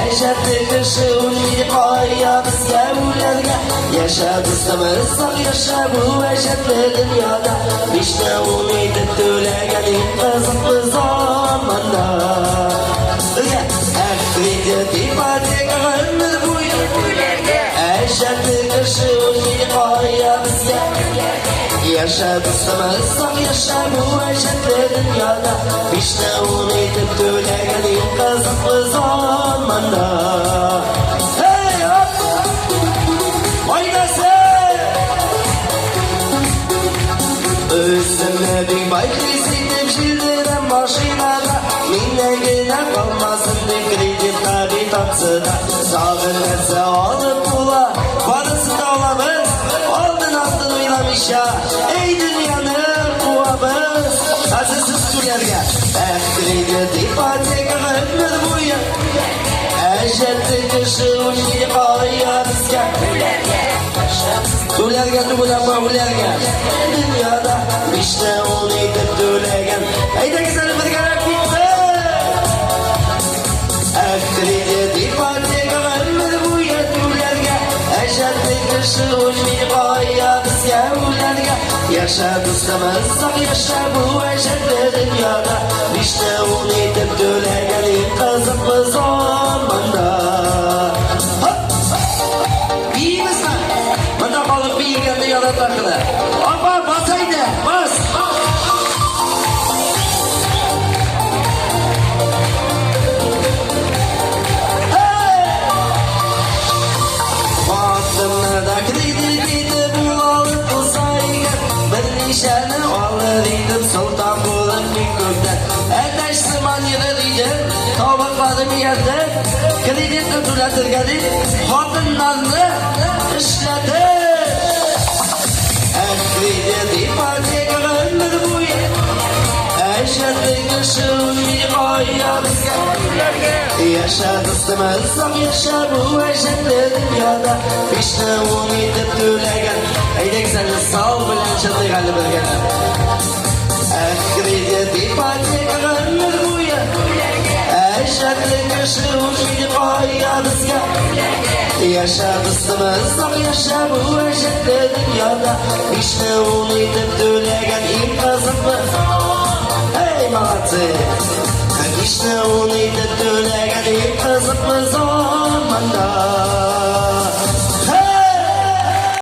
Ejatli kishi umidi qoya bizga ularga. Yashab istamizsak yasha bu ejatli dunyoda. Vishna umidi to'lagan qiziq bir zamonda. Ejatli kishi umidi qoya bizga. Yashab istamizsak yasha bu ejatli dunyoda. Vishna umidi to'lagan qiziq bir zamonda. Özümle bir baykizim şildiren maşinada. Minnegine kalmasın de kredit tabi tatsıda. Sağırlarsa alıp bula, parası da olamız. Aldın aldın oynamış ya, ey dünyanın kuvamız. Azizsiz tülerge, kredit ipatek ömür buya. Ejatli kishi umidi qoya bizga. To'lagan nima ularga dunyoda vishna umidi to'lagan. Haydagizlar birga rapidda. Kredit ipoteka ömür bo'yi ularga. Ejatli kishi umidi qoya bizga ularga. Yashab istamizsak yasha bu ejatli dunyoda. Vishna umidi to'lagan qiziq bir zamonda. Bana kalıp bir yerde yarataklar. Ama basaydı, bas. Baktımda krediti bulalım uzayga. Bir nişanı alırıydım sultan bulup bir kökten. Eteştim anıyırıydım, tabaklarım yerde. Krediti turatırgadım, hatınlandı, işledi. Kredit ipoteka ömür bo'yi. Ejatli kishi umidi qoya bizga. Yashab istamizsak yasha bu ejatli dunyoda. Vishna umidi to'lagan. Haydagizlar sog' bilan chirqayli birga. Kredit ipoteka ömür bo'yi. Ejatli kishi umidi qoya bizga. Yashab istamizsak yasha bu ejatli dunyoda. Vishna umidi to'lagan qiziq bir. Hey молодцы. Vishna umidi to'lagan qiziq bir.